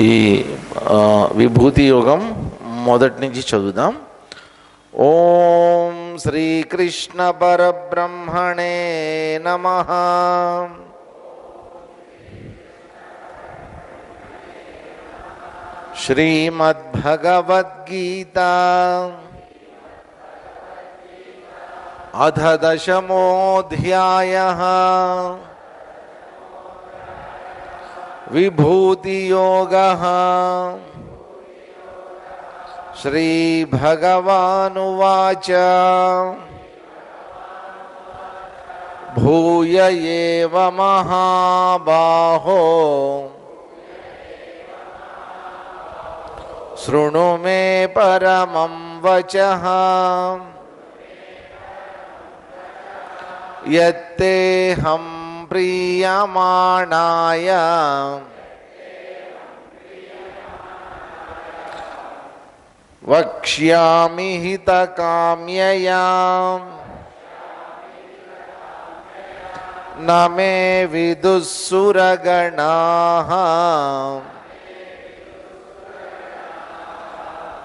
ఈ విభూతి యోగం మొదటి నుంచి చదువుదాం. ఓం శ్రీకృష్ణ పరబ్రహ్మణే నమః. శ్రీమద్భగవద్గీత అథ దశమోऽధ్యాయః. విభూతియోగః. శ్రీభగవానువాచ భూయ ఏవ మహాబాహో శృణు మే పరమం వచః. యత్తేహం ప్రీయమాణాయ వక్ష్యామి హితకామ్యయా న మే విదుస్సురగణాః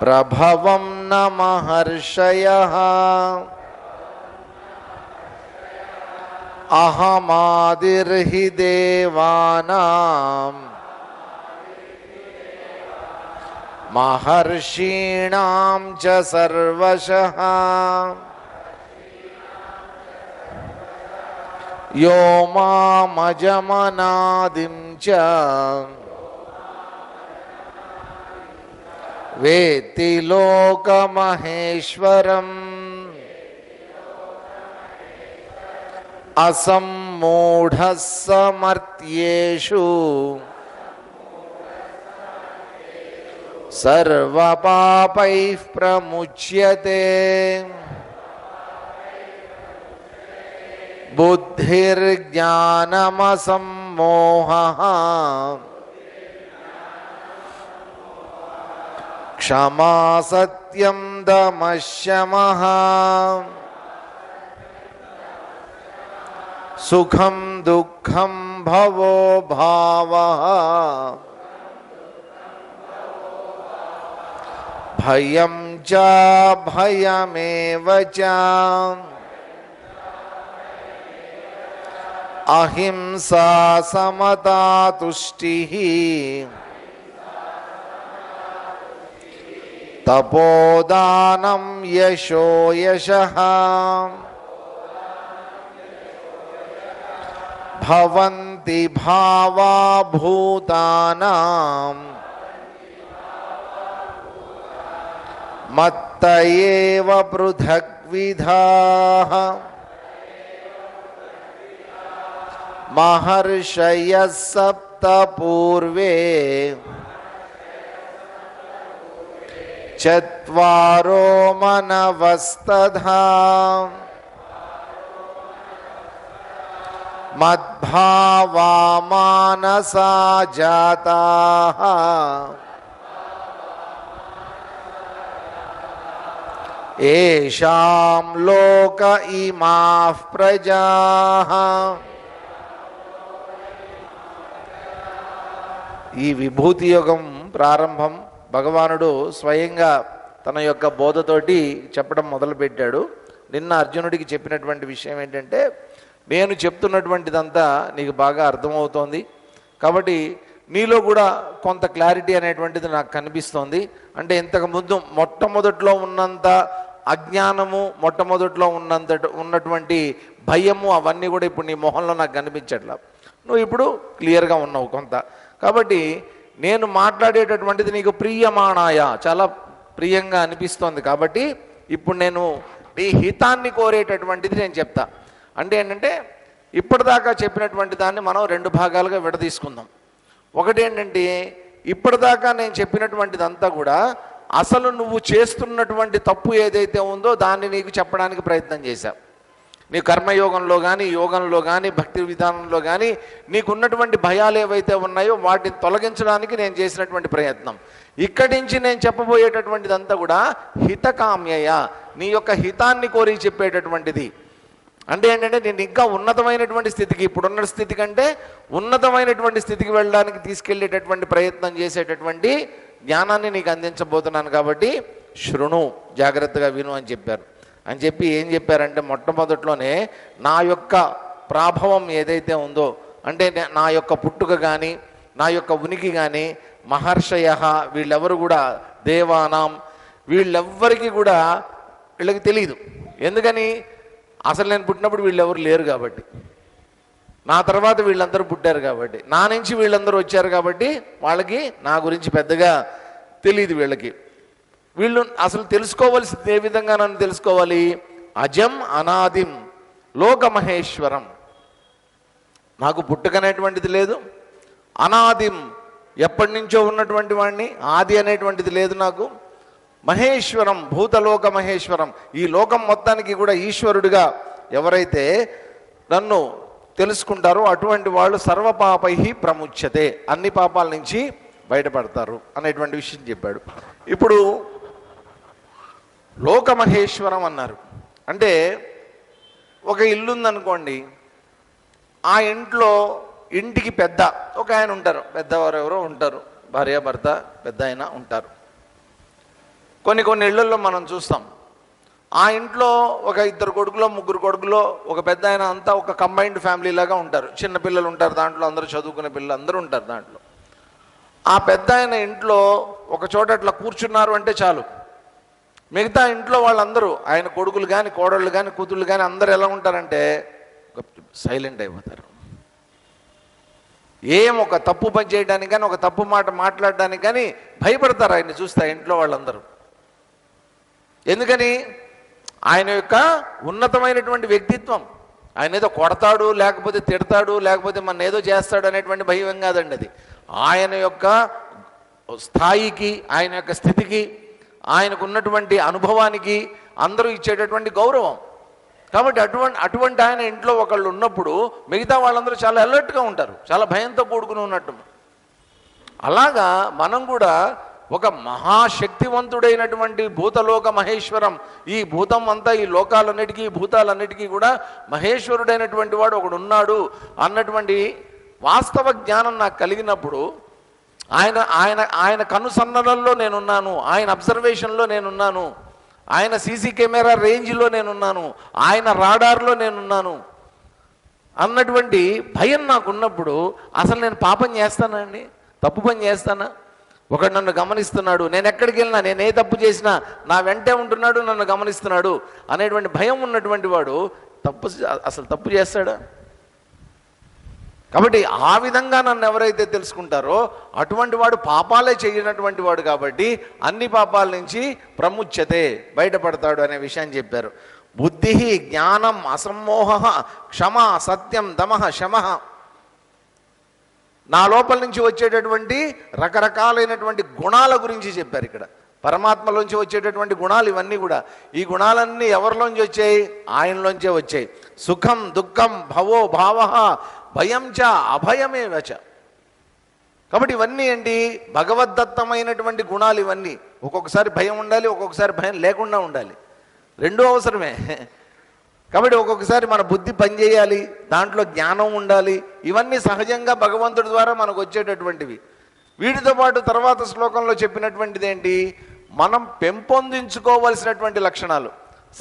ప్రభవం న మహర్షయః. అహమాదిర్హి దేవానాం మహర్షీణాం చ సర్వశః. యో మామజమనాదిం చ వేత్తి లోకమహేశ్వరం. అసమ్మూఢః సమర్థ్యేషు సర్వపాపైః ప్రముచ్యతే. బుద్ధిర్జ్ఞానమసమ్మోహః క్షమా సత్యం దమః శమః. సుఖం దుఃఖం భవో భావః భయం చ భయమేవ చ. అహింసా సమతా తుష్టిః తపోదానం యశో యశః. భవంతి భావా భూతానాం మత్త ఏవ పృథగ్విధాః. మహర్షయః సప్త పూర్వే చత్వారో మనవస్తథా. మద్భావా మానసా జాతాః ఏషాం లోక ఇమాః ప్రజాః. ఈ విభూతి యోగం ప్రారంభం భగవానుడు స్వయంగా తన యొక్క బోధతోటి చెప్పడం మొదలుపెట్టాడు. నిన్న అర్జునుడికి చెప్పినటువంటి విషయం ఏంటంటే, నేను చెప్తున్నటువంటిదంతా నీకు బాగా అర్థమవుతోంది కాబట్టి నీలో కూడా కొంత క్లారిటీ అనేటువంటిది నాకు కనిపిస్తోంది. అంటే ఇంతకుముందు మొట్టమొదట్లో ఉన్నంత అజ్ఞానము, మొట్టమొదట్లో ఉన్నటువంటి భయము అవన్నీ కూడా ఇప్పుడు నీ మొహంలో నాకు కనిపించట్లా. నువ్వు ఇప్పుడు క్లియర్గా ఉన్నావు కొంత. కాబట్టి నేను మాట్లాడేటటువంటిది నీకు ప్రియమాణాయ, చాలా ప్రియంగా అనిపిస్తోంది. కాబట్టి ఇప్పుడు నేను నీ హితాన్ని కోరేటటువంటిది నేను చెప్తా. అంటే ఏంటంటే, ఇప్పటిదాకా చెప్పినటువంటి దాన్ని మనం రెండు భాగాలుగా విడదీసుకుందాం. ఒకటి ఏంటంటే, ఇప్పటిదాకా నేను చెప్పినటువంటిదంతా కూడా అసలు నువ్వు చేస్తున్నటువంటి తప్పు ఏదైతే ఉందో దాన్ని నీకు చెప్పడానికి ప్రయత్నం చేశా. నీ కర్మయోగంలో కానీ, యోగంలో కానీ, భక్తి విధానంలో కానీ నీకున్నటువంటి భయాలు ఏవైతే ఉన్నాయో వాటిని తొలగించడానికి నేను చేసినటువంటి ప్రయత్నం. ఇక్కడి నుంచి నేను చెప్పబోయేటటువంటిదంతా కూడా హితకామ్యయ, నీ యొక్క హితాన్ని కోరి చెప్పేటటువంటిది. అంటే ఏంటంటే నేను ఇంకా ఉన్నతమైనటువంటి స్థితికి, ఇప్పుడున్న స్థితి కంటే ఉన్నతమైనటువంటి స్థితికి వెళ్ళడానికి తీసుకెళ్లేటటువంటి ప్రయత్నం చేసేటటువంటి జ్ఞానాన్ని నీకు అందించబోతున్నాను, కాబట్టి శృణు, జాగ్రత్తగా విను అని చెప్పారు. అని చెప్పి ఏం చెప్పారంటే మొట్టమొదట్లోనే నా యొక్క ప్రాభవం ఏదైతే ఉందో, అంటే నా యొక్క పుట్టుక కానీ నా యొక్క ఉనికి కానీ మహర్షయ వీళ్ళెవరు కూడా దేవానాం వీళ్ళెవ్వరికి కూడా వీళ్ళకి తెలియదు. ఎందుకని? అసలు నేను పుట్టినప్పుడు వీళ్ళెవరు లేరు కాబట్టి, నా తర్వాత వీళ్ళందరూ పుట్టారు కాబట్టి, నా నుంచి వీళ్ళందరూ వచ్చారు కాబట్టి వాళ్ళకి నా గురించి పెద్దగా తెలియదు. వీళ్ళు అసలు తెలుసుకోవాల్సింది ఏ విధంగా నన్ను తెలుసుకోవాలి? అజం అనాదిం లోకమహేశ్వరం, నాకు పుట్టుకనేటువంటిది లేదు, అనాదిం ఎప్పటి నుంచో ఉన్నటువంటి వాడిని, ఆది అనేటువంటిది లేదు నాకు, మహేశ్వరం భూతలోక మహేశ్వరం, ఈ లోకం మొత్తానికి కూడా ఈశ్వరుడిగా ఎవరైతే నన్ను తెలుసుకుంటారో అటువంటి వాళ్ళు సర్వపాపై ప్రముచ్యతే, అన్ని పాపాల నుంచి బయటపడతారు అనేటువంటి విషయం చెప్పాడు. ఇప్పుడు లోకమహేశ్వరం అన్నారు అంటే ఒక ఇల్లు ఉందనుకోండి, ఆ ఇంటికి పెద్ద ఒక ఆయన ఉంటారు, పెద్దవారు ఎవరో ఉంటారు, భార్యాభర్త పెద్ద ఆయన ఉంటారు. కొన్ని ఇళ్లలో మనం చూస్తాం, ఆ ఇంట్లో ఒక 2 కొడుకులో 3 కొడుకులో ఒక పెద్ద ఆయన అంతా ఒక కంబైన్డ్ ఫ్యామిలీ లాగా ఉంటారు. చిన్న పిల్లలు ఉంటారు దాంట్లో, అందరూ చదువుకునే పిల్లలు అందరూ ఉంటారు దాంట్లో. ఆ పెద్ద ఆయన ఇంట్లో ఒక చోట అట్లా కూర్చున్నారు అంటే చాలు, మిగతా ఇంట్లో వాళ్ళందరూ, ఆయన కొడుకులు కానీ కోడళ్ళు కానీ కూతుళ్ళు కానీ అందరూ ఎలా ఉంటారంటే సైలెంట్ అయిపోతారు. ఒక తప్పు పని చేయడానికి కానీ ఒక తప్పు మాట మాట్లాడడానికి కానీ భయపడతారు ఆయన్ని చూస్తే ఇంట్లో వాళ్ళందరూ. ఎందుకని? ఆయన యొక్క ఉన్నతమైనటువంటి వ్యక్తిత్వం. ఆయన ఏదో కొడతాడు, లేకపోతే తిడతాడు, లేకపోతే మన ఏదో చేస్తాడు అనేటువంటి భయం కాదండి. అది ఆయన యొక్క స్థాయికి, ఆయన యొక్క స్థితికి, ఆయనకు ఉన్నటువంటి అనుభవానికి అందరూ ఇచ్చేటటువంటి గౌరవం. కాబట్టి అటువంటి ఆయన ఇంట్లో ఒకళ్ళు ఉన్నప్పుడు మిగతా వాళ్ళందరూ చాలా అలర్ట్గా ఉంటారు, చాలా భయంతో కూడుకుని ఉన్నట్టు. అలాగా మనం కూడా ఒక మహాశక్తివంతుడైనటువంటి భూతలోక మహేశ్వరం, ఈ భూతం అంతా, ఈ లోకాలన్నిటికీ, భూతాలన్నిటికీ కూడా మహేశ్వరుడైనటువంటి వాడు ఒకడు ఉన్నాడు అన్నటువంటి వాస్తవ జ్ఞానం నాకు కలిగినప్పుడు ఆయన ఆయన ఆయన కనుసన్నలలో నేనున్నాను, ఆయన అబ్జర్వేషన్లో నేనున్నాను, ఆయన సీసీ కెమెరా రేంజ్లో నేనున్నాను, ఆయన రాడార్లో నేనున్నాను అన్నటువంటి భయం నాకున్నప్పుడు అసలు నేను పాపం చేస్తానా అండి? తప్పు పని చేస్తానా? ఒకడు నన్ను గమనిస్తున్నాడు, నేను ఎక్కడికి వెళ్ళినా, నేను ఏ తప్పు చేసినా నా వెంటే ఉంటున్నాడు, నన్ను గమనిస్తున్నాడు అనేటువంటి భయం ఉన్నటువంటి వాడు అసలు తప్పు చేస్తాడా? కాబట్టి ఆ విధంగా నన్ను ఎవరైతే తెలుసుకుంటారో అటువంటి వాడు పాపాలే చేయనటువంటి వాడు, కాబట్టి అన్ని పాపాల నుంచి ప్రముచ్యతే, బయటపడతాడు అనే విషయాన్ని చెప్పారు. బుద్ధి, జ్ఞానం, అసమ్మోహ, క్షమ, సత్యం, దమః, శమః, నా లోపల నుంచి వచ్చేటటువంటి రకరకాలైనటువంటి గుణాల గురించి చెప్పారు ఇక్కడ. పరమాత్మలోంచి వచ్చేటటువంటి గుణాలు ఇవన్నీ కూడా, ఈ గుణాలన్నీ ఎవరిలోంచి వచ్చాయి? ఆయనలోంచే వచ్చాయి. సుఖం, దుఃఖం, భవో భావ, భయం చ అభయమే వచ. కాబట్టి ఇవన్నీ ఏంటి? భగవద్దత్తమైనటువంటి గుణాలు ఇవన్నీ. ఒక్కొక్కసారి భయం ఉండాలి, ఒక్కొక్కసారి భయం లేకుండా ఉండాలి, రెండూ అవసరమే. కాబట్టి ఒక్కొక్కసారి మన బుద్ధి పనిచేయాలి, దాంట్లో జ్ఞానం ఉండాలి. ఇవన్నీ సహజంగా భగవంతుడి ద్వారా మనకు వచ్చేటటువంటివి. వీటితో పాటు తర్వాత శ్లోకంలో చెప్పినటువంటిది ఏంటి? మనం పెంపొందించుకోవలసినటువంటి లక్షణాలు,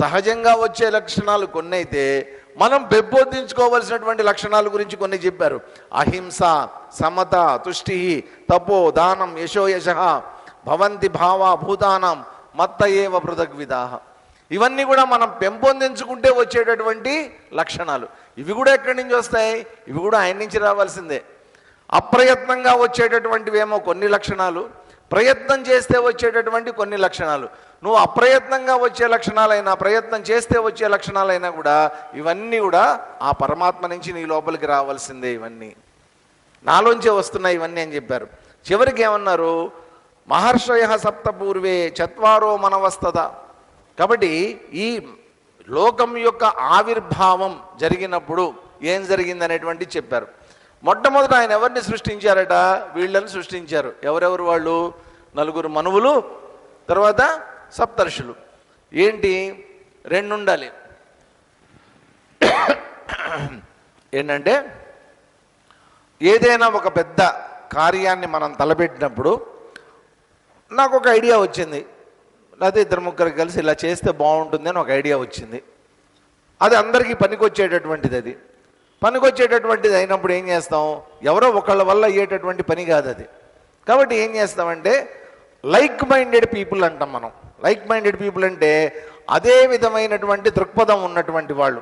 సహజంగా వచ్చే లక్షణాలు కొన్ని అయితే, మనం పెంపొందించుకోవలసినటువంటి లక్షణాల గురించి కొన్ని చెప్పారు. అహింస, సమత, తుష్టి, తపో, దానం, యశోయశ, భవంతి భావ భూతానం మత్త ఏవ పృథగ్విదాః. ఇవన్నీ కూడా మనం పెంపొందించుకుంటే వచ్చేటటువంటి లక్షణాలు. ఇవి కూడా ఎక్కడి నుంచి వస్తాయి? ఇవి కూడా ఆయన నుంచి రావాల్సిందే. అప్రయత్నంగా వచ్చేటటువంటివేమో కొన్ని లక్షణాలు, ప్రయత్నం చేస్తే వచ్చేటటువంటి కొన్ని లక్షణాలు. నువ్వు అప్రయత్నంగా వచ్చే లక్షణాలైనా, ప్రయత్నం చేస్తే వచ్చే లక్షణాలైనా కూడా ఇవన్నీ కూడా ఆ పరమాత్మ నుంచి నీ లోపలికి రావాల్సిందే. ఇవన్నీ నాలోంచే వస్తున్నాయి ఇవన్నీ అని చెప్పారు. చివరికి ఏమన్నారు? మహర్షయ సప్త పూర్వే చత్వారో మనవస్తద. కాబట్టి ఈ లోకం యొక్క ఆవిర్భావం జరిగినప్పుడు ఏం జరిగింది అనేటువంటి చెప్పారు. మొట్టమొదట ఆయన ఎవరిని సృష్టించారట? వీళ్ళని సృష్టించారు. ఎవరెవరు వాళ్ళు? 4 మనువులు, తర్వాత సప్తర్షులు. ఏంటి? 2 ఉండాలి. ఏంటంటే ఏదైనా ఒక పెద్ద కార్యాన్ని మనం తలపెట్టినప్పుడు నాకు ఒక ఐడియా వచ్చింది, లేకపోతే ఇద్దరు ముగ్గురు కలిసి ఇలా చేస్తే బాగుంటుంది అని ఒక ఐడియా వచ్చింది. అది అందరికీ పనికొచ్చేటటువంటిది. అది పనికొచ్చేటటువంటిది అయినప్పుడు ఏం చేస్తాం, ఎవరో ఒకళ్ళ వల్ల అయ్యేటటువంటి పని కాదు అది. కాబట్టి ఏం చేస్తామంటే లైక్ మైండెడ్ పీపుల్ అంటాం మనం. లైక్ మైండెడ్ పీపుల్ అంటే అదే విధమైనటువంటి దృక్పథం ఉన్నటువంటి వాళ్ళు,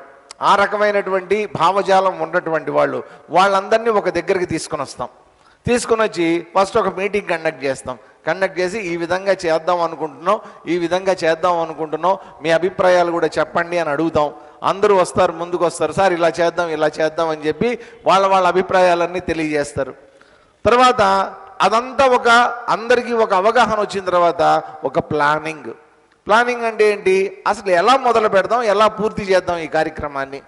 ఆ రకమైనటువంటి భావజాలం ఉన్నటువంటి వాళ్ళు, వాళ్ళందరినీ ఒక దగ్గరికి తీసుకొని వస్తాం. తీసుకుని వచ్చి ఫస్ట్ ఒక మీటింగ్ కండక్ట్ చేస్తాం. కండక్ట్ చేసి ఈ విధంగా చేద్దాం అనుకుంటున్నాం, ఈ విధంగా చేద్దాం అనుకుంటున్నాం, మీ అభిప్రాయాలు కూడా చెప్పండి అని అడుగుతాం. అందరూ వస్తారు, ముందుకు వస్తారు, సార్ ఇలా చేద్దాం ఇలా చేద్దాం అని చెప్పి వాళ్ళ అభిప్రాయాలన్నీ తెలియజేస్తారు. తర్వాత అదంతా అందరికీ ఒక అవగాహన వచ్చిన తర్వాత ఒక ప్లానింగ్ అంటే ఏంటి, అసలు ఎలా మొదలు పెడదాం, ఎలా పూర్తి చేద్దాం ఈ కార్యక్రమాన్ని,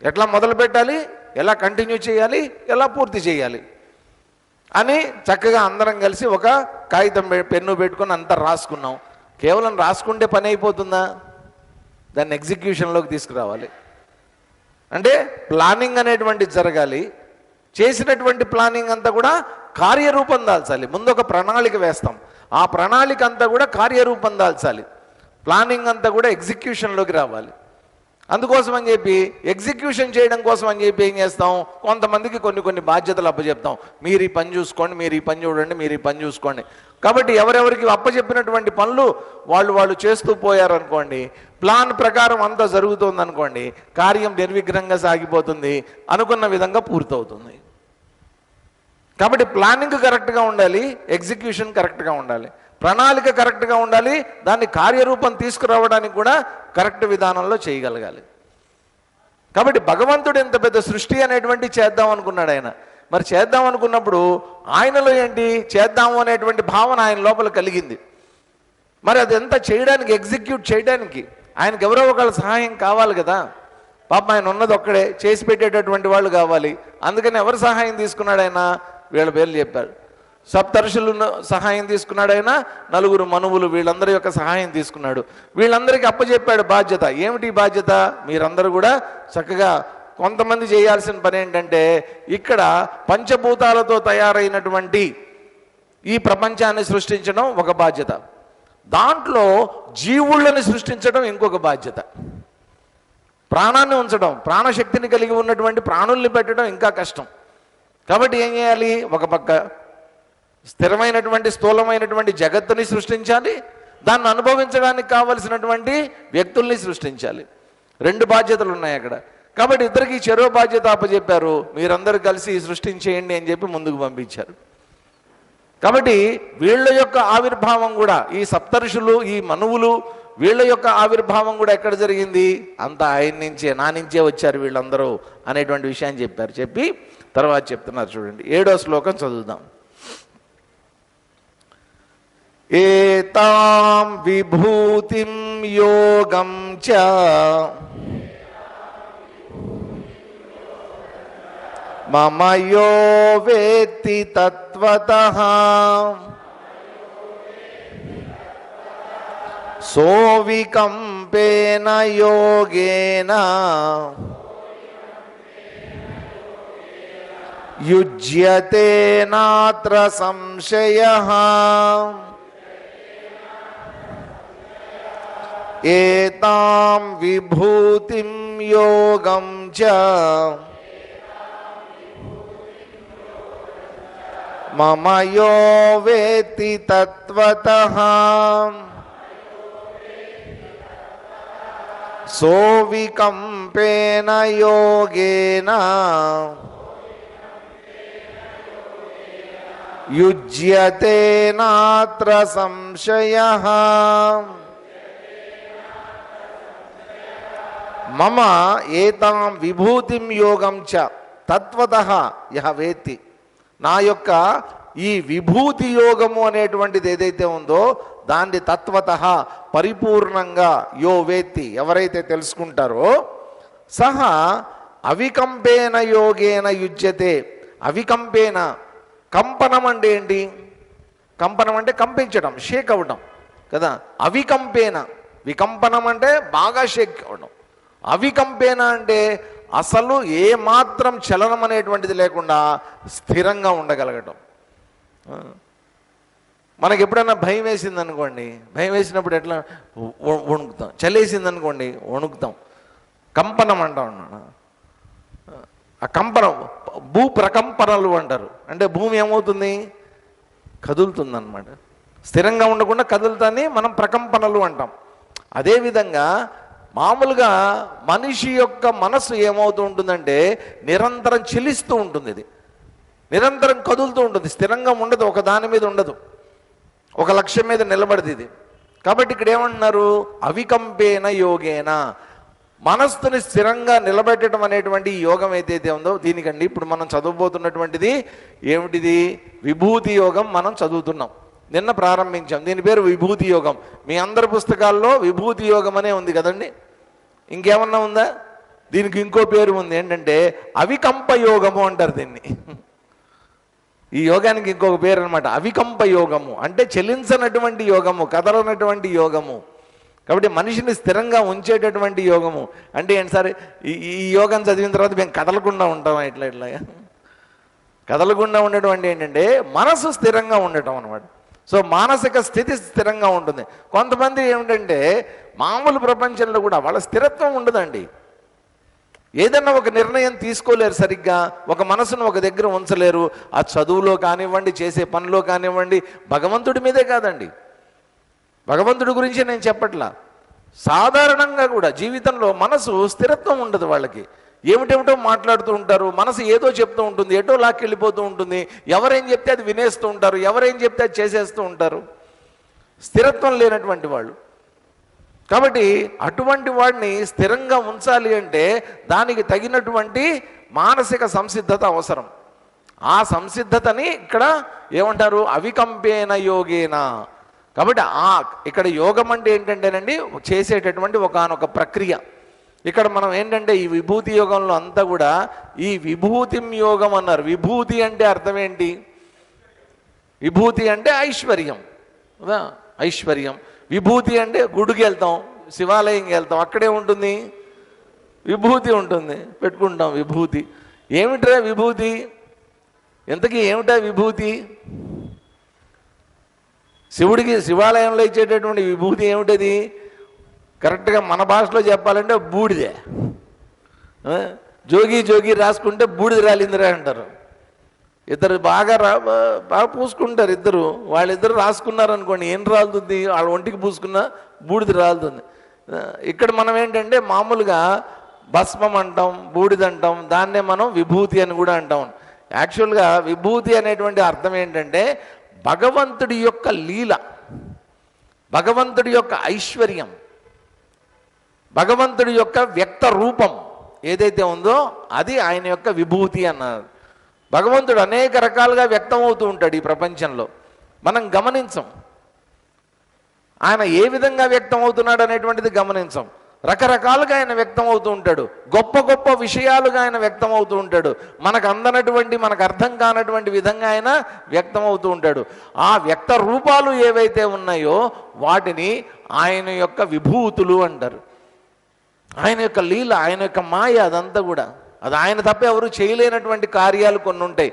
ఎట్లా మొదలు పెట్టాలి, ఎలా కంటిన్యూ చేయాలి, ఎలా పూర్తి చేయాలి అని చక్కగా అందరం కలిసి ఒక కాగితం పెన్ను పెట్టుకొని అంతా రాసుకున్నాం. కేవలం రాసుకుంటే పని అయిపోతుందా, దాన్ని ఎగ్జిక్యూషన్లోకి తీసుకురావాలి. అంటే ప్లానింగ్ అనేటువంటిది జరగాలి. చేసినటువంటి ప్లానింగ్ అంతా కూడా కార్యరూపం దాల్చాలి. ముందు ఒక ప్రణాళిక వేస్తాం, ఆ ప్రణాళిక అంతా కూడా కార్యరూపం దాల్చాలి. ప్లానింగ్ అంతా కూడా ఎగ్జిక్యూషన్లోకి రావాలి. అందుకోసం అని చెప్పి ఎగ్జిక్యూషన్ చేయడం కోసం అని చెప్పి ఏం చేస్తాం, కొంతమందికి కొన్ని బాధ్యతలు అప్పచెప్తాం. మీరు ఈ పని చూసుకోండి, మీరు ఈ పని చూడండి, మీరు ఈ పని చూసుకోండి. కాబట్టి ఎవరెవరికి అప్పచెప్పినటువంటి పనులు వాళ్ళు చేస్తూ పోయారనుకోండి, ప్లాన్ ప్రకారం అంతా జరుగుతుంది అనుకోండి, కార్యం నిర్విఘ్నంగా సాగిపోతుంది, అనుకున్న విధంగా పూర్తవుతుంది. కాబట్టి ప్లానింగ్ కరెక్ట్గా ఉండాలి, ఎగ్జిక్యూషన్ కరెక్ట్గా ఉండాలి, ప్రణాళిక కరెక్ట్గా ఉండాలి, దాన్ని కార్యరూపం తీసుకురావడానికి కూడా కరెక్ట్ విధానంలో చేయగలగాలి. కాబట్టి భగవంతుడు ఎంత పెద్ద సృష్టి అనేటువంటి చేద్దాం అనుకున్నాడు ఆయన. మరి చేద్దాం అనుకున్నప్పుడు ఆయనలో ఏంటి, చేద్దాము అనేటువంటి భావన ఆయన లోపల కలిగింది. మరి అదంతా చేయడానికి, ఎగ్జిక్యూట్ చేయడానికి ఆయనకి ఎవరో ఒకళ్ళ సహాయం కావాలి కదా. పాపం ఆయన ఉన్నది ఒక్కడే, చేసి పెట్టేటటువంటి వాళ్ళు కావాలి. అందుకని ఎవరు సహాయం తీసుకున్నాడు ఆయన, వీళ్ళ పేర్లు చెప్పారు. సప్తర్షులు సహాయం తీసుకున్నాడు ఆయన, నలుగురు మనువులు, వీళ్ళందరి యొక్క సహాయం తీసుకున్నాడు. వీళ్ళందరికీ అప్పచెప్పాడు బాధ్యత. ఏమిటి బాధ్యత, మీరందరూ కూడా చక్కగా కొంతమంది చేయాల్సిన పని ఏంటంటే, ఇక్కడ పంచభూతాలతో తయారైనటువంటి ఈ ప్రపంచాన్ని సృష్టించడం ఒక బాధ్యత, దాంట్లో జీవుళ్ళని సృష్టించడం ఇంకొక బాధ్యత, ప్రాణాన్ని ఉంచడం, ప్రాణశక్తిని కలిగి ఉన్నటువంటి ప్రాణుల్ని పెట్టడం ఇంకా కష్టం. కాబట్టి ఏం చేయాలి, ఒక పక్క స్థిరమైనటువంటి స్థూలమైనటువంటి జగత్తుని సృష్టించాలి, దాన్ని అనుభవించడానికి కావలసినటువంటి వ్యక్తుల్ని సృష్టించాలి. రెండు బాధ్యతలు ఉన్నాయి అక్కడ. కాబట్టి ఇద్దరికి చెరో బాధ్యత అప్పచెప్పారు. మీరందరూ కలిసి సృష్టించేయండి అని చెప్పి ముందుకు పంపించారు. కాబట్టి వీళ్ళ యొక్క ఆవిర్భావం కూడా, ఈ సప్తర్షులు, ఈ మనువులు, వీళ్ళ యొక్క ఆవిర్భావం కూడా ఎక్కడ జరిగింది, అంతా ఆయన నుంచే, నా నుంచే వచ్చారు వీళ్ళందరూ అనేటువంటి విషయాన్ని చెప్పారు. చెప్పి తర్వాత చెప్తున్నారు చూడండి, 7వ శ్లోకం చదువుదాం. ఏతాం విభూతిం యోగం చ మమ యో వేత్తి తత్వతః సోవికంపేన యోగేన యుజ్యతే నాత్ర సంశయః. ఏతాం విభూతిం యోగం చ మమ యో వేత్తి తత్వతః సోవికంపేన యోగేన యుజ్యతే నాత్ర సంశయః. మమ ఏతాం విభూతిం యోగం చ తత్వతః యః వేత్తి. నా యొక్క ఈ విభూతి యోగము అనేటువంటిది ఏదైతే ఉందో దాన్ని తత్వతః పరిపూర్ణంగా యో వేత్తి ఎవరైతే తెలుసుకుంటారో సహ అవికంపేన యోగేన యుజ్యతే. అవికంపేన, కంపనం అంటే ఏంటి, కంపనం అంటే కంపించడం, షేక్ అవ్వడం కదా. అవికంపేన, వికంపనం అంటే బాగా షేక్ అవ్వడం. అవికంపేన అంటే అసలు ఏమాత్రం చలనం అనేటువంటిది లేకుండా స్థిరంగా ఉండగలగటం. మనకి ఎప్పుడైనా భయం వేసింది అనుకోండి, భయం వేసినప్పుడు ఎట్లా వణుకుతాం, చలేసింది అనుకోండి వణుకుతాం, కంపనం అంటాం అన్నాడు. ఆ కంపనం భూ ప్రకంపనలు అంటారు. అంటే భూమి ఏమవుతుంది, కదులుతుంది అన్నమాట. స్థిరంగా ఉండకుండా కదులుతాన్ని మనం ప్రకంపనలు అంటాం. అదేవిధంగా మామూలుగా మనిషి యొక్క మనసు ఏమవుతూ ఉంటుందంటే నిరంతరం చెలిస్తూ ఉంటుంది, ఇది నిరంతరం కదులుతూ ఉంటుంది, స్థిరంగా ఉండదు, ఒక దాని మీద ఉండదు, ఒక లక్ష్యం మీద నిలబడదు ఇది. కాబట్టి ఇక్కడ ఏమంటున్నారు, అవికంపేన యోగేన, మనస్సుని స్థిరంగా నిలబెట్టడం అనేటువంటి యోగం ఏదైతే ఉందో దీనికండి ఇప్పుడు మనం చదవబోతున్నటువంటిది ఏమిటిది, విభూతి యోగం మనం చదువుతున్నాం, నిన్న ప్రారంభించాం. దీని పేరు విభూతి యోగం. మీ అందరి పుస్తకాల్లో విభూతి యోగం అనే ఉంది కదండి, ఇంకేమన్నా ఉందా? దీనికి ఇంకో పేరు ఉంది, ఏంటంటే అవికంప యోగము అంటారు దీన్ని. ఈ యోగానికి ఇంకొక పేరు అనమాట, అవికంప యోగము. అంటే చెలించనటువంటి యోగము, కదలనటువంటి యోగము. కాబట్టి మనిషిని స్థిరంగా ఉంచేటటువంటి యోగము. అంటే ఏంటి సార్, ఈ యోగం చదివిన తర్వాత మేము కదలకుండా ఉంటాం, ఇట్లా ఇట్లా కదలకుండా ఉండటం అంటే ఏంటంటే మనసు స్థిరంగా ఉండటం అనమాట. సో మానసిక స్థితి స్థిరంగా ఉంటుంది. కొంతమంది ఏమిటంటే మామూలు ప్రపంచంలో కూడా వాళ్ళ స్థిరత్వం ఉండదండి. ఏదన్నా ఒక నిర్ణయం తీసుకోలేరు సరిగ్గా, ఒక మనసును ఒక దగ్గర ఉంచలేరు. ఆ చదువులో కానివ్వండి, చేసే పనిలో కానివ్వండి, భగవంతుడి మీదే కాదండి, భగవంతుడి గురించి నేను చెప్పట్లా, సాధారణంగా కూడా జీవితంలో మనసు స్థిరత్వం ఉండదు వాళ్ళకి. ఏమిటేమిటో మాట్లాడుతూ ఉంటారు, మనసు ఏదో చెప్తూ ఉంటుంది, ఏటో లాక్కెళ్ళిపోతూ ఉంటుంది, ఎవరేం చెప్తే అది వినేస్తూ ఉంటారు, ఎవరేం చెప్తే అది చేసేస్తూ ఉంటారు, స్థిరత్వం లేనటువంటి వాళ్ళు. కాబట్టి అటువంటి వాడిని స్థిరంగా ఉంచాలి అంటే దానికి తగినటువంటి మానసిక సంసిద్ధత అవసరం. ఆ సంసిద్ధతని ఇక్కడ ఏమంటారు, అవికంపేన యోగేన. కాబట్టి ఇక్కడ యోగం అంటే ఏంటంటేనండి చేసేటటువంటి ఒకానొక ప్రక్రియ. ఇక్కడ మనం ఏంటంటే ఈ విభూతి యోగంలో అంతా కూడా ఈ విభూతిం యోగం అన్నారు. విభూతి అంటే అర్థం ఏంటి, విభూతి అంటే ఐశ్వర్యం, ఐశ్వర్యం. విభూతి అంటే గుడికి వెళ్తాం, శివాలయంకి వెళ్తాం, అక్కడే ఉంటుంది విభూతి ఉంటుంది, పెట్టుకుంటాం విభూతి. ఏమిట్రా విభూతి, ఎంతకీ ఏమిటా విభూతి? శివుడికి శివాలయంలో ఇచ్చేటటువంటి విభూతి ఏమిటది? కరెక్ట్గా మన భాషలో చెప్పాలంటే బూడిదే. జోగి జోగి రాసుకుంటే బూడిద రాలిందిరా అంటారు. ఇద్దరు బాగా పూసుకుంటారు, ఇద్దరు వాళ్ళిద్దరు రాసుకున్నారు అనుకోండి, ఏం రాలుతుంది, వాళ్ళ ఒంటికి పూసుకున్న బూడిద రాలుతుంది. ఇక్కడ మనం ఏంటంటే మామూలుగా భస్మం అంటాం, బూడిద అంటాం, దాన్నే మనం విభూతి అని కూడా అంటాం. యాక్చువల్గా విభూతి అనేటువంటి అర్థం ఏంటంటే భగవంతుడి యొక్క లీల, భగవంతుడి యొక్క ఐశ్వర్యం, భగవంతుడి యొక్క వ్యక్త రూపం ఏదైతే ఉందో అది ఆయన యొక్క విభూతి అన్నారు. భగవంతుడు అనేక రకాలుగా వ్యక్తం అవుతూ ఉంటాడు ఈ ప్రపంచంలో, మనం గమనించం. ఆయన ఏ విధంగా వ్యక్తం అవుతున్నాడు అనేటువంటిది గమనించం. రకరకాలుగా ఆయన వ్యక్తం అవుతూ ఉంటాడు, గొప్ప గొప్ప విషయాలుగా ఆయన వ్యక్తం అవుతూ ఉంటాడు, మనకు అందనటువంటి మనకు అర్థం కానటువంటి విధంగా ఆయన వ్యక్తం అవుతూ ఉంటాడు. ఆ వ్యక్త రూపాలు ఏవైతే ఉన్నాయో వాటిని ఆయన యొక్క విభూతులు అంటారు. ఆయన యొక్క లీల, ఆయన యొక్క మాయ, అదంతా కూడా అది ఆయన తప్ప ఎవరు చేయలేనటువంటి కార్యాలు కొన్ని ఉంటాయి,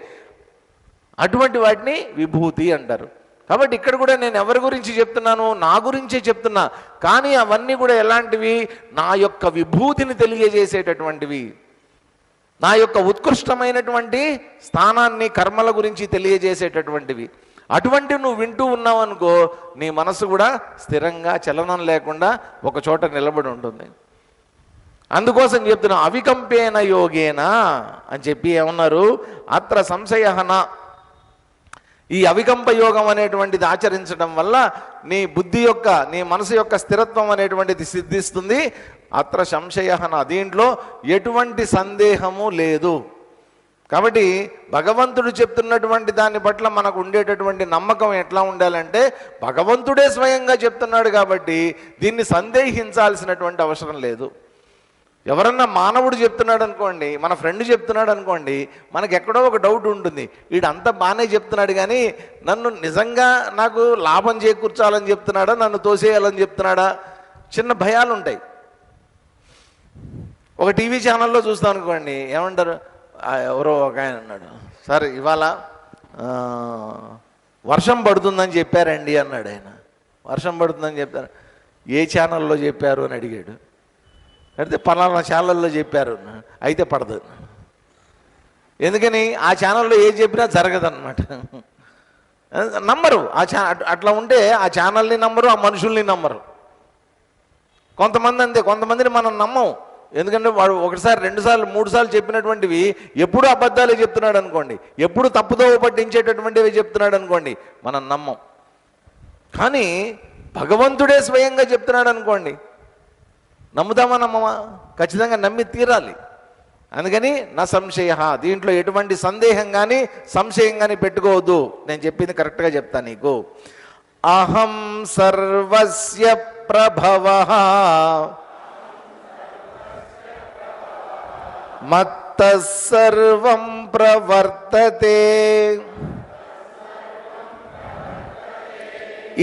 అటువంటి వాటిని విభూతి అంటారు. కాబట్టి ఇక్కడ కూడా నేను ఎవరి గురించి చెప్తున్నాను, నా గురించే చెప్తున్నా. కానీ అవన్నీ కూడా ఎలాంటివి, నా యొక్క విభూతిని తెలియజేసేటటువంటివి, నా యొక్క ఉత్కృష్టమైనటువంటి స్థానాన్ని కర్మల గురించి తెలియజేసేటటువంటివి. అటువంటివి నువ్వు వింటూ ఉన్నావు అనుకో, నీ మనసు కూడా స్థిరంగా చలనం లేకుండా ఒక చోట నిలబడి ఉంటుంది. అందుకోసం చెప్తున్నా అవికంపేన యోగేన అని చెప్పి ఏమన్నారు, అత్ర సంశయహన. ఈ అవికంప యోగం అనేటువంటిది ఆచరించడం వల్ల నీ బుద్ధి యొక్క, నీ మనసు యొక్క స్థిరత్వం అనేటువంటిది సిద్ధిస్తుంది. అత్ర సంశయహన, దీంట్లో ఎటువంటి సందేహము లేదు. కాబట్టి భగవంతుడు చెప్తున్నటువంటి దాని పట్ల మనకు ఉండేటటువంటి నమ్మకం ఎట్లా ఉండాలంటే, భగవంతుడే స్వయంగా చెప్తున్నాడు కాబట్టి దీన్ని సందేహించాల్సినటువంటి అవసరం లేదు. ఎవరన్నా మానవుడు చెప్తున్నాడు అనుకోండి, మన ఫ్రెండ్ చెప్తున్నాడు అనుకోండి, మనకు ఎక్కడో ఒక డౌట్ ఉంటుంది, వీడంతా బాగానే చెప్తున్నాడు కానీ నన్ను నిజంగా నాకు లాభం చేకూర్చాలని చెప్తున్నాడా, నన్ను తోసేయాలని చెప్తున్నాడా, చిన్న భయాలు ఉంటాయి. ఒక టీవీ ఛానల్లో చూస్తాం అనుకోండి, ఏమంటారు, ఎవరో ఒక ఆయన అన్నాడు, సార్ ఇవాళ వర్షం పడుతుందని చెప్పారండి అన్నాడు ఆయన. వర్షం పడుతుందని చెప్తారు. ఏ ఛానల్లో చెప్పారు అని అడిగాడు. అయితే పలానా ఛానల్లో చెప్పారు. అయితే పడదు. ఎందుకని ఆ ఛానల్లో ఏది చెప్పినా జరగదన్నమాట. నమ్మరు. అట్లా ఉంటే ఆ ఛానల్ని నమ్మరు, ఆ మనుషుల్ని నమ్మరు. కొంతమంది అంతే, కొంతమందిని మనం నమ్మం. ఎందుకంటే వాడు ఒకటిసారి, రెండుసార్లు, మూడుసార్లు చెప్పినటువంటివి ఎప్పుడు అబద్ధాలే చెప్తున్నాడు అనుకోండి, ఎప్పుడు తప్పుదోవ పట్టించేటటువంటివి చెప్తున్నాడు అనుకోండి, మనం నమ్మం. కానీ భగవంతుడే స్వయంగా చెప్తున్నాడు అనుకోండి, నమ్ముతామా నమ్మమా? ఖచ్చితంగా నమ్మి తీరాలి. అందుకని నా సంశయ, దీంట్లో ఎటువంటి సందేహం కానీ సంశయం కానీ పెట్టుకోవద్దు. నేను చెప్పింది కరెక్ట్గా చెప్తాను నీకు. అహం సర్వస్య ప్రభవః మత్తః సర్వం ప్రవర్తతే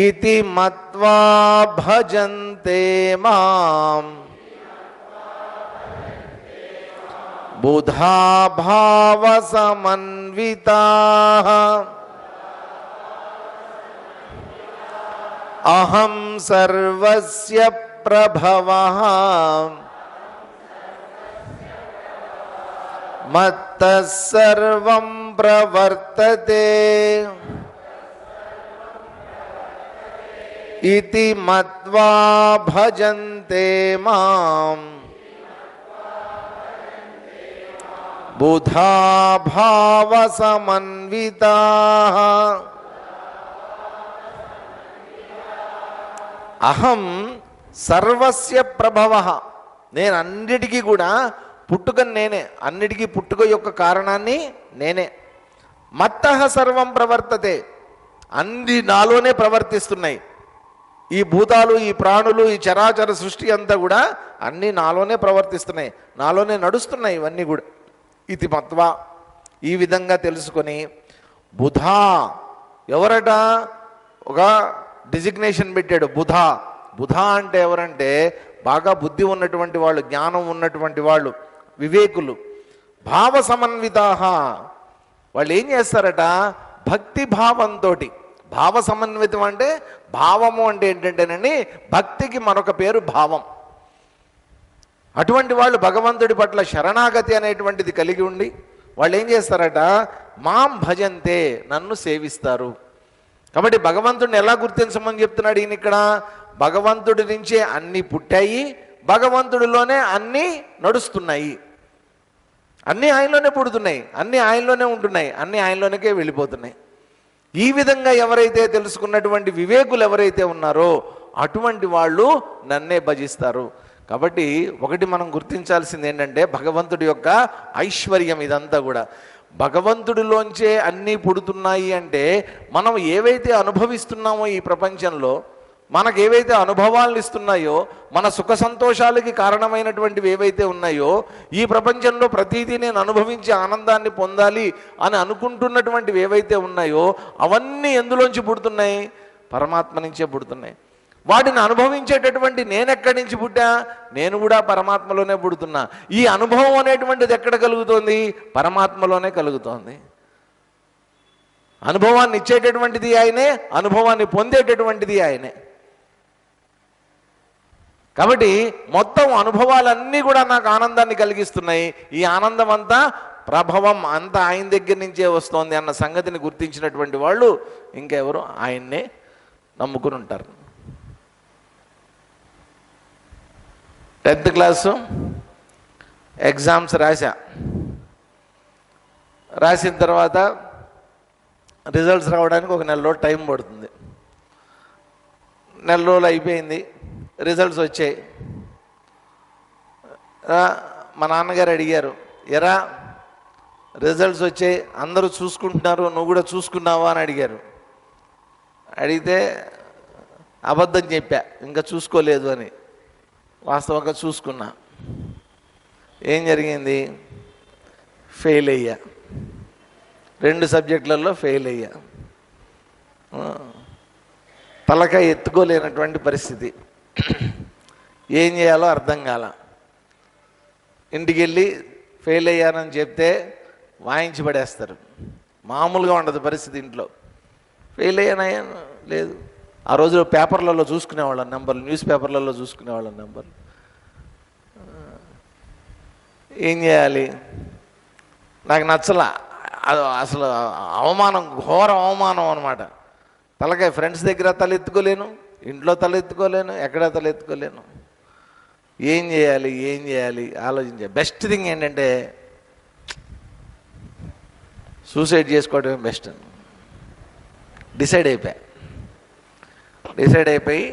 ఇతి మత్వా భజంతే మాం బుధా భావ సమన్వితాః. అహం సర్వస్య ప్రభవః మత్తః సర్వం ప్రవర్తతే ఇతి మత్వా భజంతే మాం బుధా భావ సమన్వితాః. అహం సర్వస్య ప్రభవః, నేను అన్నిటికీ కూడా పుట్టుకని నేనే, అన్నిటికీ పుట్టుక యొక్క కారణాన్ని నేనే. మత్తః సర్వం ప్రవర్తతే, అన్ని నాలోనే ప్రవర్తిస్తున్నాయి. ఈ భూతాలు, ఈ ప్రాణులు, ఈ చరాచర సృష్టి అంతా కూడా అన్నీ నాలోనే ప్రవర్తిస్తున్నాయి, నాలోనే నడుస్తున్నాయి ఇవన్నీ కూడా. ఇది మత్వా, ఈ విధంగా తెలుసుకొని, బుధా, ఎవరట, ఒక డిజిగ్నేషన్ పెట్టాడు, బుధా. బుధా అంటే ఎవరంటే బాగా బుద్ధి ఉన్నటువంటి వాళ్ళు, జ్ఞానం ఉన్నటువంటి వాళ్ళు, వివేకులు. భావ సమన్వితాః, వాళ్ళు ఏం చేస్తారట, భక్తి భావంతో. భావ సమన్వితం అంటే, భావము అంటే ఏంటంటేనండి భక్తికి మరొక పేరు భావం. అటువంటి వాళ్ళు భగవంతుడి పట్ల శరణాగతి అనేటువంటిది కలిగి ఉండి వాళ్ళు ఏం చేస్తారట, మాం భజంతే, నన్ను సేవిస్తారు. కాబట్టి భగవంతుడిని ఎలా గుర్తించమని చెప్తున్నాడు ఈయన ఇక్కడ? భగవంతుడి నుంచే అన్నీ పుట్టాయి, భగవంతుడిలోనే అన్నీ నడుస్తున్నాయి, అన్నీ ఆయనలోనే పుడుతున్నాయి, అన్నీ ఆయనలోనే ఉంటున్నాయి, అన్నీ ఆయనలోనికే వెళ్ళిపోతున్నాయి. ఈ విధంగా ఎవరైతే తెలుసుకున్నటువంటి వివేకులు ఎవరైతే ఉన్నారో అటువంటి వాళ్ళు నన్నే భజిస్తారు. కాబట్టి ఒకటి మనం గుర్తించాల్సింది ఏంటంటే, భగవంతుడి యొక్క ఐశ్వర్యం ఇదంతా కూడా. భగవంతుడిలోంచే అన్నీ పుడుతున్నాయి అంటే, మనం ఏవైతే అనుభవిస్తున్నామో ఈ ప్రపంచంలో, మనకు ఏవైతే అనుభవాలను ఇస్తున్నాయో, మన సుఖ సంతోషాలకి కారణమైనటువంటివి ఏవైతే ఉన్నాయో, ఈ ప్రపంచంలో ప్రతీదీ నేను అనుభవించి ఆనందాన్ని పొందాలి అని అనుకుంటున్నటువంటివి ఏవైతే ఉన్నాయో అవన్నీ ఎందులోంచి పుడుతున్నాయి? పరమాత్మ నుంచే పుడుతున్నాయి. వాటిని అనుభవించేటటువంటి నేను ఎక్కడి నుంచి పుట్టా? నేను కూడా పరమాత్మలోనే పుడుతున్నా. ఈ అనుభవం అనేటువంటిది ఎక్కడ కలుగుతోంది? పరమాత్మలోనే కలుగుతోంది. అనుభవాన్ని ఇచ్చేటటువంటిది ఆయనే, అనుభవాన్ని పొందేటటువంటిది ఆయనే. కాబట్టి మొత్తం అనుభవాలన్నీ కూడా నాకు ఆనందాన్ని కలిగిస్తున్నాయి. ఈ ఆనందం అంతా, ప్రభావం అంతా ఆయన దగ్గర నుంచే వస్తోంది అన్న సంగతిని గుర్తించినటువంటి వాళ్ళు ఇంకెవరు ఆయన్నే నమ్ముకుని ఉంటారు. 10th క్లాసు ఎగ్జామ్స్ రాసిన తర్వాత రిజల్ట్స్ రావడానికి ఒక నెల రోజులు టైం పడుతుంది. నెల రోజులు అయిపోయింది, రిజల్ట్స్ వచ్చాయి. మా నాన్నగారు అడిగారు, ఎరా రిజల్ట్స్ వచ్చాయి, అందరూ చూసుకుంటున్నారు, నువ్వు కూడా చూసుకున్నావా అని అడిగారు. అడిగితే అబద్ధం చెప్పా, ఇంకా చూసుకోలేదు అని. వాస్తవంగా చూసుకున్నా. ఏం జరిగింది? ఫెయిల్ అయ్యా, 2 సబ్జెక్టులలో ఫెయిల్ అయ్యా. తలకాయ ఎత్తుకోలేనటువంటి పరిస్థితి, ఏం చేయాలో అర్థం కాల. ఇంటికి వెళ్ళి ఫెయిల్ అయ్యానని చెప్తే వాయించి పడేస్తారు. మామూలుగా ఉండదు పరిస్థితి ఇంట్లో. ఫెయిల్ అయ్యానయ్యా లేదు, ఆ రోజు పేపర్లలో చూసుకునేవాళ్ళం నెంబర్లు, న్యూస్ పేపర్లలో చూసుకునేవాళ్ళం నెంబర్లు. ఏం చేయాలి? నాకు నచ్చలా. అది అసలు అవమానం, ఘోర అవమానం అనమాట. తలకాయ ఫ్రెండ్స్ దగ్గర తలెత్తుకోలేను, ఇంట్లో తలెత్తుకోలేను, ఎక్కడ తలెత్తుకోలేను. ఏం చేయాలి ఏం చేయాలి ఆలోచించే బెస్ట్ థింగ్ ఏంటంటే సూసైడ్ చేసుకోవడమే బెస్ట్ అని డిసైడ్ అయిపోయి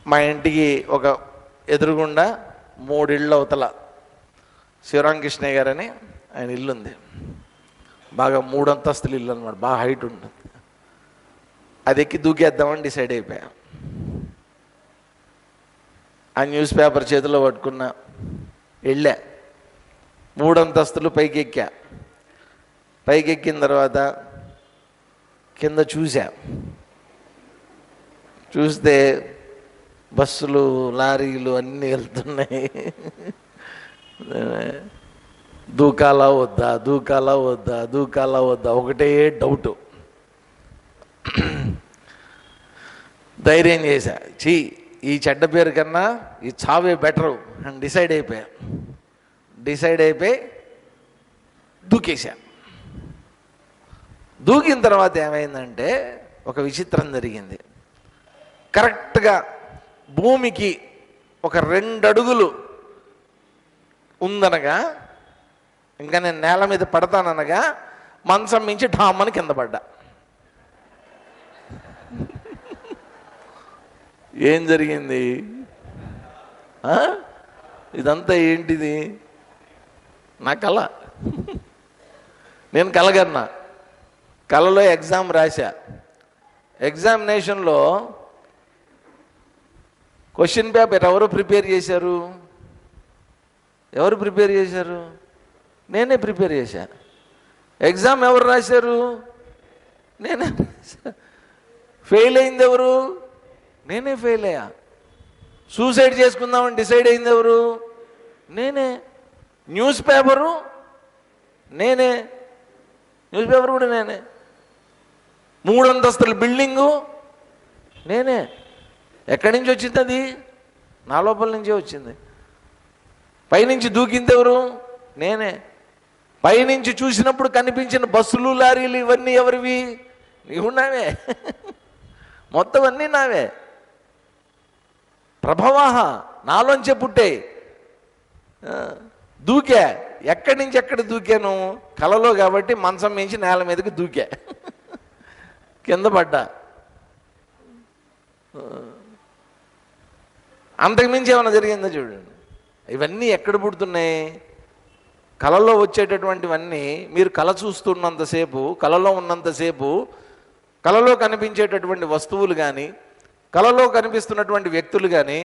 మా ఇంటికి ఒక ఎదురుగుండా 3 ఇళ్ళు అవతల శివరామకృష్ణయ్య గారని ఆయన ఇల్లు ఉంది. బాగా 3 అంతస్తుల ఇల్లు అనమాట, బాగా హైట్ ఉంటుంది. అది ఎక్కి దూకేద్దామని డిసైడ్ అయిపోయా. ఆ న్యూస్ పేపర్ చేతిలో పట్టుకున్నా, వెళ్ళా, 3 అంతస్తులు పైకి ఎక్కా. పైకి ఎక్కిన తర్వాత కింద చూస్తే బస్సులు లారీలు అన్నీ వెళ్తున్నాయి. దూకాలా వద్దా ఒకటే డౌటు. ధైర్యం చేశా, ఈ చెడ్డ పేరు కన్నా ఈ చావే బెటరు అని డిసైడ్ అయిపోయి దూకేశా. దూకిన తర్వాత ఏమైందంటే ఒక విచిత్రం జరిగింది. కరెక్ట్గా భూమికి ఒక 2 అడుగులు ఉందనగా, ఇంకా నేను నేల మీద పడతాననగా మంచం మించి ఢామ్మని కింద పడ్డా. ఏం జరిగింది? ఇదంతా ఏంటిది? నా కళ. నేను కలగన్నా. కళలో ఎగ్జామ్ రాశా. ఎగ్జామినేషన్లో క్వశ్చన్ పేపర్ ఎవరు ప్రిపేర్ చేశారు? నేనే ప్రిపేర్ చేశాను. ఎగ్జామ్ ఎవరు రాశారు? నేనే రాశా. ఫెయిల్ అయింది ఎవరు? నేనే ఫెయిల్ అయ్యా. సూసైడ్ చేసుకుందామని డిసైడ్ అయింది ఎవరు? నేనే. న్యూస్ పేపర్ కూడా నేనే. 3 అంతస్తుల బిల్డింగు నేనే. ఎక్కడి నుంచి వచ్చింది అది? నా లోపల నుంచే వచ్చింది. పైనుంచి దూకింది ఎవరు? నేనే. పైనుంచి చూసినప్పుడు కనిపించిన బస్సులు లారీలు ఇవన్నీ ఎవరివి? నీవు నావే. మొత్తం అన్నీ నావే. ప్రభవాహ నాలోంచే పుట్టాయి. దూకా. ఎక్కడి నుంచి ఎక్కడ దూకాను? కలలో కాబట్టి మంచం మించి నేల మీదకి దూకా. కింద పడ్డా. అంతకుమించి ఏమైనా జరిగిందో చూడండి. ఇవన్నీ ఎక్కడ పుడుతున్నాయి? కళలో వచ్చేటటువంటివన్నీ మీరు కళ చూస్తున్నంతసేపు, కళలో ఉన్నంతసేపు కళలో కనిపించేటటువంటి వస్తువులు కానీ, కళలో కనిపిస్తున్నటువంటి వ్యక్తులు కానీ